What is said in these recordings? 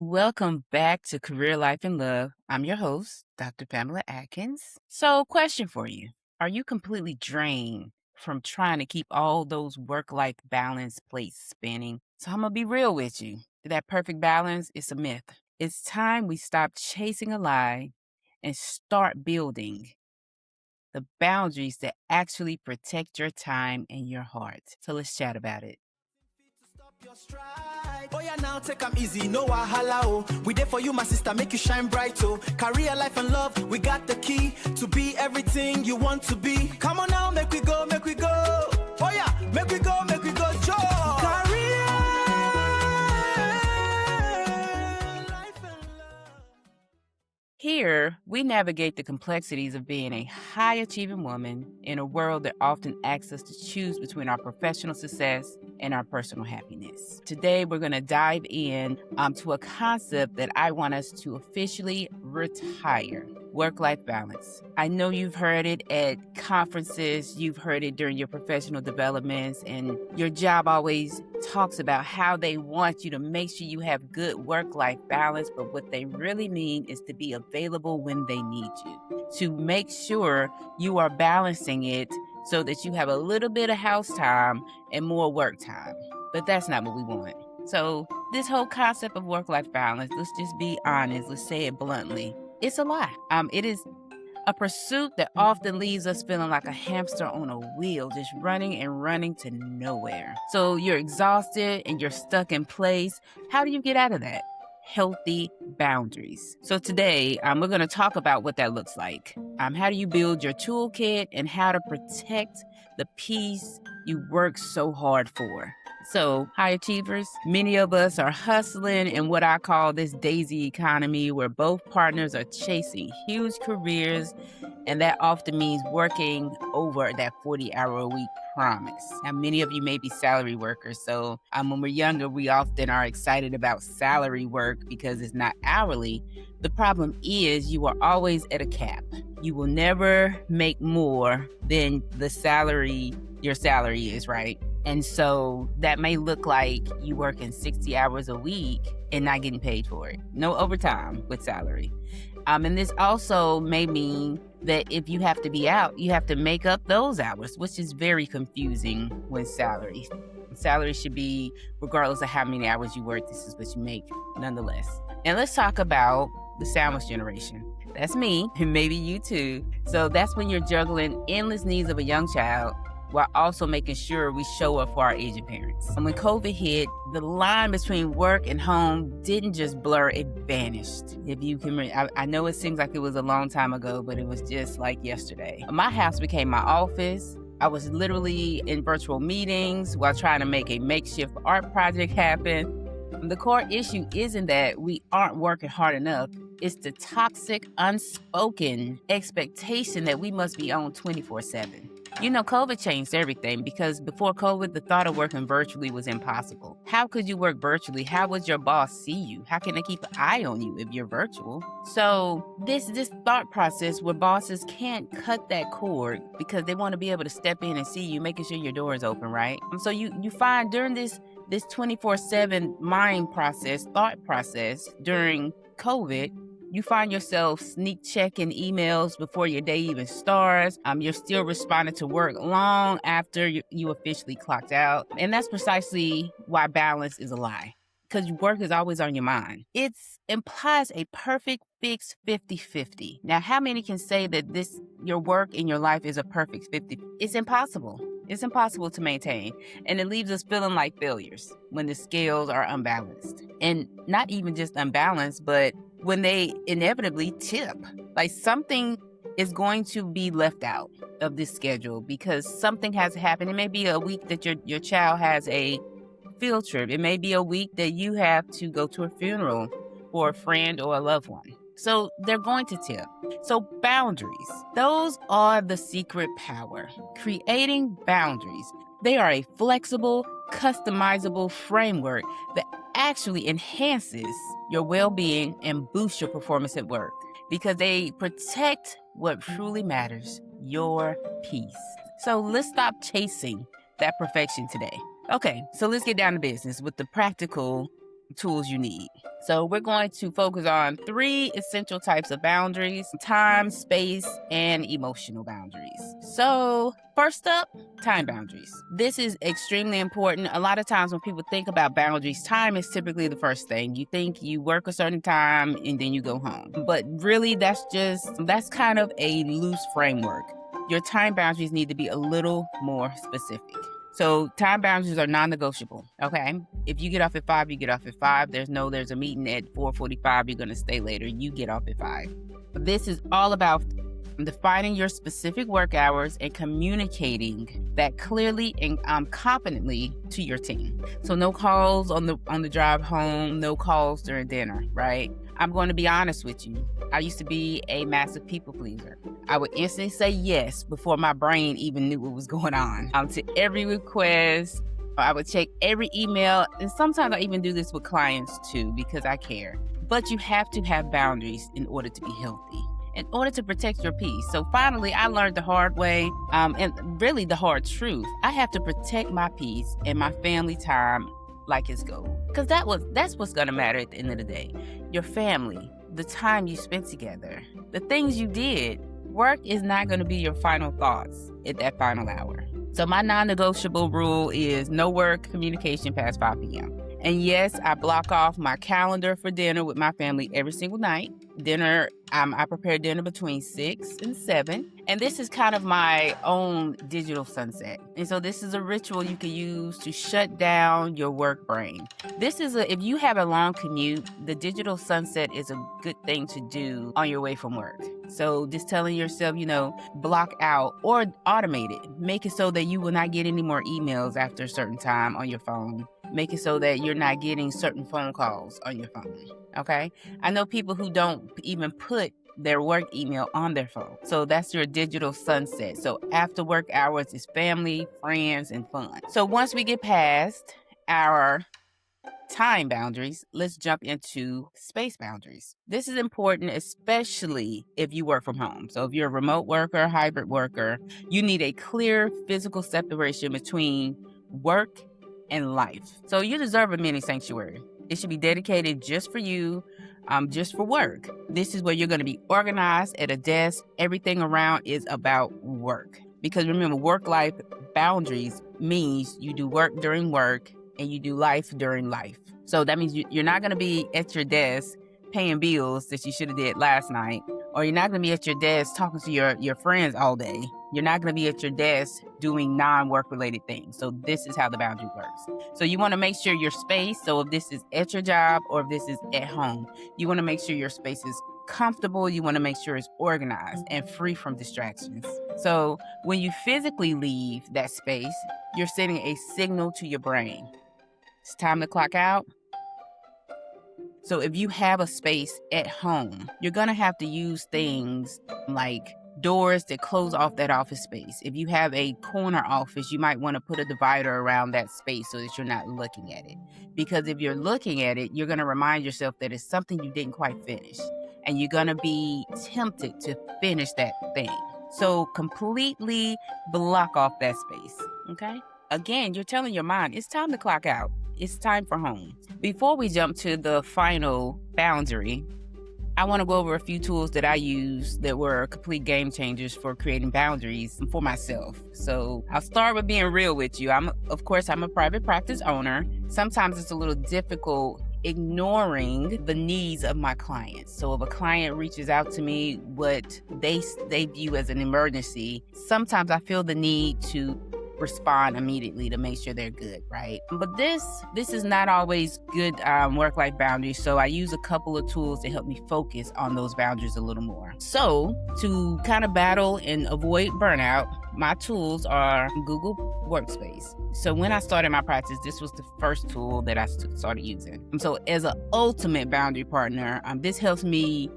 Welcome back to Career Life and Love. I'm your host, Dr. Pamela Adkins. So, question for you. Are you completely drained from trying to keep all those work-life balance plates spinning? So, I'm going to be real with you. That perfect balance is a myth. It's time we stop chasing a lie and start building the boundaries that actually protect your time and your heart. So, let's chat about it. Your stride. Oh yeah, now take 'em easy, no wahala oh. We there for you, my sister, make you shine bright oh. Career, life, and love, we got the key to be everything you want to be. Come on now, make we go, make we go. Oh yeah, make we go, Joe. Career, life, and love. Here, we navigate the complexities of being a high achieving woman in a world that often asks us to choose between our professional success and our personal happiness. Today, we're going to dive in to a concept that I want us to officially retire: work-life balance. I know you've heard it at conferences, you've heard it during your professional developments, and your job always talks about how they want you to make sure you have good work-life balance, but what they really mean is to be available when they need you, to make sure you are balancing it so that you have a little bit of house time and more work time. But that's not what we want. So this whole concept of work-life balance, let's just be honest, let's say it bluntly, it's a lie. It is a pursuit that often leaves us feeling like a hamster on a wheel, just running and running to nowhere. So you're exhausted and you're stuck in place. How do you get out of that? Healthy boundaries. So today, we're going to talk about what that looks like. How do you build your toolkit and how to protect the peace you work so hard for. So, high achievers, many of us are hustling in what I call this daisy economy, where both partners are chasing huge careers, and that often means working over that 40-hour-a-week promise. Now, many of you may be salary workers, so when we're younger, we often are excited about salary work because it's not hourly. The problem is you are always at a cap. You will never make more than your salary is, right? And so that may look like you working 60 hours a week and not getting paid for it. No overtime with salary. And this also may mean that if you have to be out, you have to make up those hours, which is very confusing with salary. Salary should be, regardless of how many hours you work, this is what you make nonetheless. And let's talk about the sandwich generation. That's me, and maybe you too. So that's when you're juggling endless needs of a young child while also making sure we show up for our aging parents. And when COVID hit, the line between work and home didn't just blur, it vanished. If you can, I know it seems like it was a long time ago, but it was just like yesterday. My house became my office. I was literally in virtual meetings while trying to make a makeshift art project happen. The core issue isn't that we aren't working hard enough. It's the toxic, unspoken expectation that we must be on 24/7. You know, COVID changed everything because before COVID, the thought of working virtually was impossible. How could you work virtually? How would your boss see you? How can they keep an eye on you if you're virtual? So this thought process where bosses can't cut that cord because they want to be able to step in and see you, making sure your door is open, right? So you find during this 24/7 thought process during COVID, you find yourself sneak checking emails before your day even starts. You're still responding to work long after you officially clocked out. And that's precisely why balance is a lie, because work is always on your mind. It implies a perfect fixed 50-50. Now, how many can say that your work in your life is a perfect 50? It's impossible. It's impossible to maintain. And it leaves us feeling like failures when the scales are unbalanced. And not even just unbalanced, but when they inevitably tip, like something is going to be left out of this schedule because something has happened. It may be a week that your child has a field trip. It may be a week that you have to go to a funeral for a friend or a loved one. So they're going to tip. So boundaries, those are the secret power. Creating boundaries. They are a flexible, customizable framework that actually enhances your well-being and boosts your performance at work because they protect what truly matters, your peace. So let's stop chasing that perfection today. Okay, so let's get down to business with the practical tools you need. So we're going to focus on 3 essential types of boundaries: time, space, and emotional boundaries. So first up, time boundaries. This is extremely important. A lot of times when people think about boundaries, time is typically the first thing. You think you work a certain time and then you go home. But really, that's kind of a loose framework. Your time boundaries need to be a little more specific. So time boundaries are non-negotiable, okay? If you get off at 5, you get off at 5. There's a meeting at 4:45, you're gonna stay later, you get off at 5. This is all about defining your specific work hours and communicating that clearly and competently to your team. So no calls on the drive home, no calls during dinner, right? I'm going to be honest with you. I used to be a massive people pleaser. I would instantly say yes before my brain even knew what was going on. To every request, I would check every email, and sometimes I even do this with clients too because I care. But you have to have boundaries in order to be healthy, in order to protect your peace. So finally, I learned the hard way, and really the hard truth. I have to protect my peace and my family time like it's gold. Because that's what's gonna matter at the end of the day. Your family, the time you spent together, the things you did. Work is not gonna be your final thoughts at that final hour. So my non-negotiable rule is no work communication past 5 p.m. And yes, I block off my calendar for dinner with my family every single night. Dinner, I prepare dinner between 6 and 7. And this is kind of my own digital sunset. And so this is a ritual you can use to shut down your work brain. If you have a long commute, the digital sunset is a good thing to do on your way from work. So just telling yourself, block out or automate it. Make it so that you will not get any more emails after a certain time on your phone. Make it so that you're not getting certain phone calls on your phone, okay? I know people who don't even put their work email on their phone. So that's your digital sunset. So after work hours is family, friends, and fun. So once we get past our time boundaries, let's jump into space boundaries. This is important, especially if you work from home. So if you're a remote worker, hybrid worker, you need a clear physical separation between work and life. So you deserve a mini sanctuary. It should be dedicated just for you, just for work. This is where you're going to be organized at a desk. Everything around is about work. Because remember, work-life boundaries means you do work during work and you do life during life. So that means you're not going to be at your desk paying bills that you should have did last night, or you're not going to be at your desk talking to your friends all day. You're not going to be at your desk doing non-work related things. So this is how the boundary works. So you want to make sure your space, so if this is at your job or if this is at home, you want to make sure your space is comfortable. You want to make sure it's organized and free from distractions. So when you physically leave that space, you're sending a signal to your brain. It's time to clock out. So if you have a space at home, you're going to have to use things like doors that close off that office space. If you have a corner office, you might want to put a divider around that space so that you're not looking at it. Because if you're looking at it, you're going to remind yourself that it's something you didn't quite finish. And you're going to be tempted to finish that thing. So completely block off that space, okay? Again, you're telling your mind, it's time to clock out. It's time for home. Before we jump to the final boundary, I want to go over a few tools that I use that were complete game changers for creating boundaries for myself. So I'll start with being real with you. I'm a private practice owner. Sometimes it's a little difficult ignoring the needs of my clients. So if a client reaches out to me, what they view as an emergency, sometimes I feel the need to respond immediately to make sure they're good, right? But this is not always good work-life boundaries, so I use a couple of tools to help me focus on those boundaries a little more. So to kind of battle and avoid burnout, my tools are Google Workspace. So when I started my practice, this was the first tool that I started using. So as an ultimate boundary partner, this helps me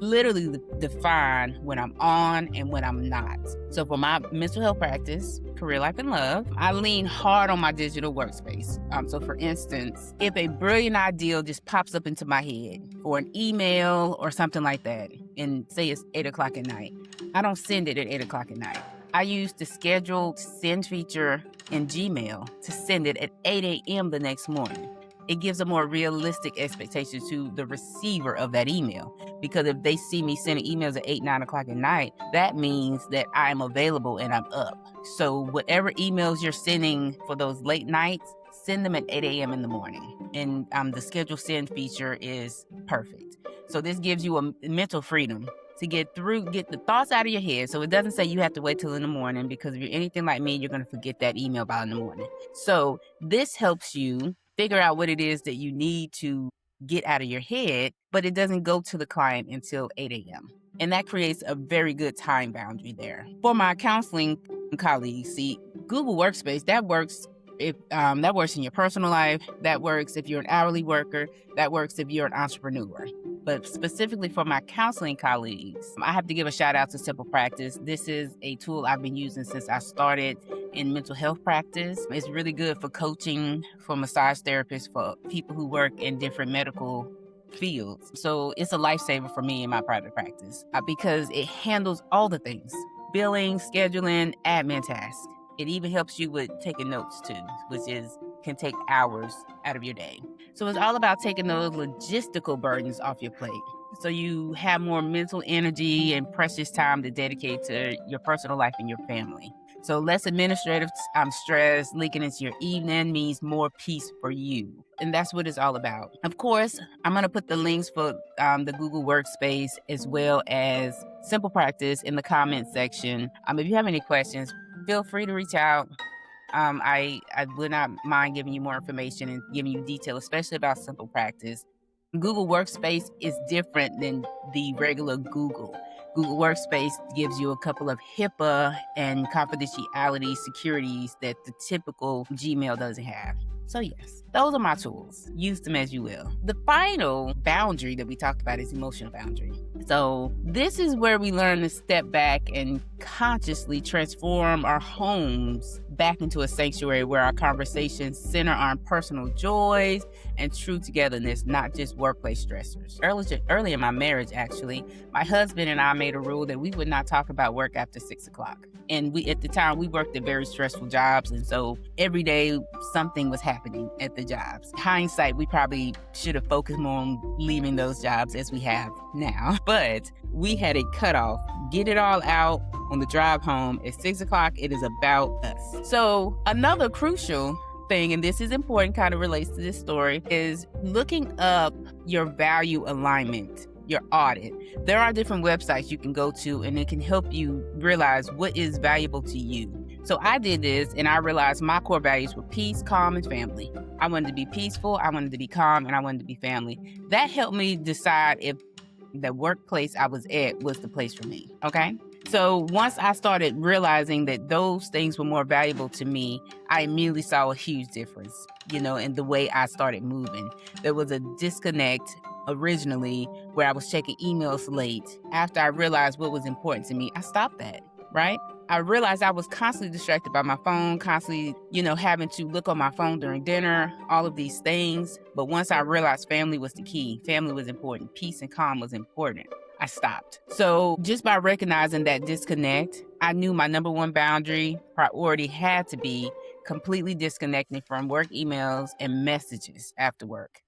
literally define when I'm on and when I'm not. So for my mental health practice, career life and love, I lean hard on my digital workspace. So for instance, if a brilliant idea just pops up into my head for an email or something like that, and say it's 8 o'clock at night, I don't send it at 8 o'clock at night. I use the scheduled send feature in Gmail to send it at 8 a.m. the next morning. it gives a more realistic expectation to the receiver of that email. Because if they see me sending emails at 8, 9 o'clock at night, that means that I'm available and I'm up. So whatever emails you're sending for those late nights, send them at 8 a.m. in the morning. And the schedule send feature is perfect. So this gives you a mental freedom to get the thoughts out of your head. So it doesn't say you have to wait till in the morning, because if you're anything like me, you're going to forget that email by in the morning. So this helps you figure out what it is that you need to get out of your head, but it doesn't go to the client until 8 a.m. And that creates a very good time boundary there. For my counseling colleagues, see, Google Workspace, that works if that works in your personal life, that works if you're an hourly worker, that works if you're an entrepreneur. But specifically for my counseling colleagues, I have to give a shout out to Simple Practice. This is a tool I've been using since I started in mental health practice. It's really good for coaching, for massage therapists, for people who work in different medical fields. So it's a lifesaver for me in my private practice because it handles all the things: billing, scheduling, admin tasks. It even helps you with taking notes too, which can take hours out of your day. So it's all about taking those logistical burdens off your plate, so you have more mental energy and precious time to dedicate to your personal life and your family. So less administrative stress leaking into your evening means more peace for you. And that's what it's all about. Of course, I'm going to put the links for the Google Workspace as well as Simple Practice in the comment section. If you have any questions, feel free to reach out. I would not mind giving you more information and giving you detail, especially about Simple Practice. Google Workspace is different than the regular Google. Google Workspace gives you a couple of HIPAA and confidentiality securities that the typical Gmail doesn't have. So yes, those are my tools. Use them as you will. The final boundary that we talked about is emotional boundary. So this is where we learn to step back and consciously transform our homes back into a sanctuary where our conversations center on personal joys and true togetherness, not just workplace stressors. Early in my marriage, actually, my husband and I made a rule that we would not talk about work after 6 o'clock. And at the time, we worked at very stressful jobs. And so every day something was happening at the jobs. Hindsight, we probably should have focused more on leaving those jobs as we have now. But we had a cutoff. Get it all out on the drive home at 6 o'clock. It is about us. So another crucial thing, and this is important, kind of relates to this story, is looking up your value alignment, your audit. There are different websites you can go to, and it can help you realize what is valuable to you. So I did this, and I realized my core values were peace, calm, and family. I wanted to be peaceful, I wanted to be calm, and I wanted to be family. That helped me decide if the workplace I was at was the place for me, okay? So once I started realizing that those things were more valuable to me, I immediately saw a huge difference, in the way I started moving. There was a disconnect originally where I was checking emails late. After I realized what was important to me, I stopped that, right? I realized I was constantly distracted by my phone, constantly, having to look on my phone during dinner, all of these things. But once I realized family was the key, family was important, peace and calm was important, I stopped. So just by recognizing that disconnect, I knew my number one priority had to be completely disconnecting from work emails and messages after work.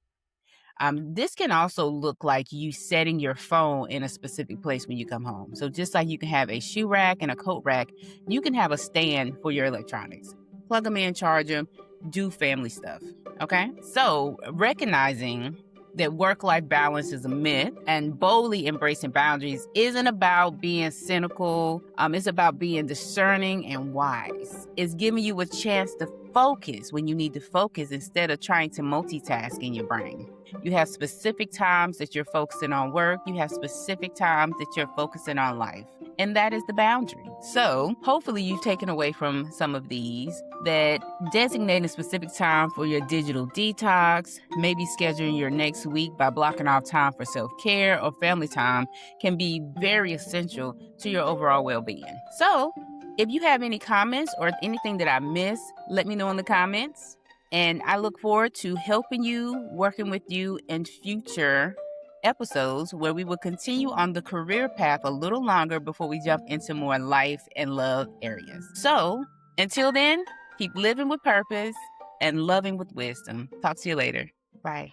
This can also look like you setting your phone in a specific place when you come home. So just like you can have a shoe rack and a coat rack, you can have a stand for your electronics. Plug them in, charge them, do family stuff, okay? So recognizing that work-life balance is a myth and boldly embracing boundaries isn't about being cynical. It's about being discerning and wise. It's giving you a chance to focus when you need to focus instead of trying to multitask in your brain. You have specific times that you're focusing on work. You have specific times that you're focusing on life. And that is the boundary. So hopefully you've taken away from some of these that designating a specific time for your digital detox, maybe scheduling your next week by blocking off time for self-care or family time can be very essential to your overall well-being. So if you have any comments or anything that I missed, let me know in the comments. And I look forward to helping you, working with you in future episodes where we will continue on the career path a little longer before we jump into more life and love areas. So until then, keep living with purpose and loving with wisdom. Talk to you later. Bye.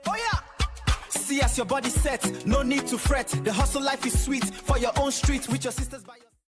Oh yeah. See as your body set, no need to fret. The hustle life is sweet for your own street with your sisters by your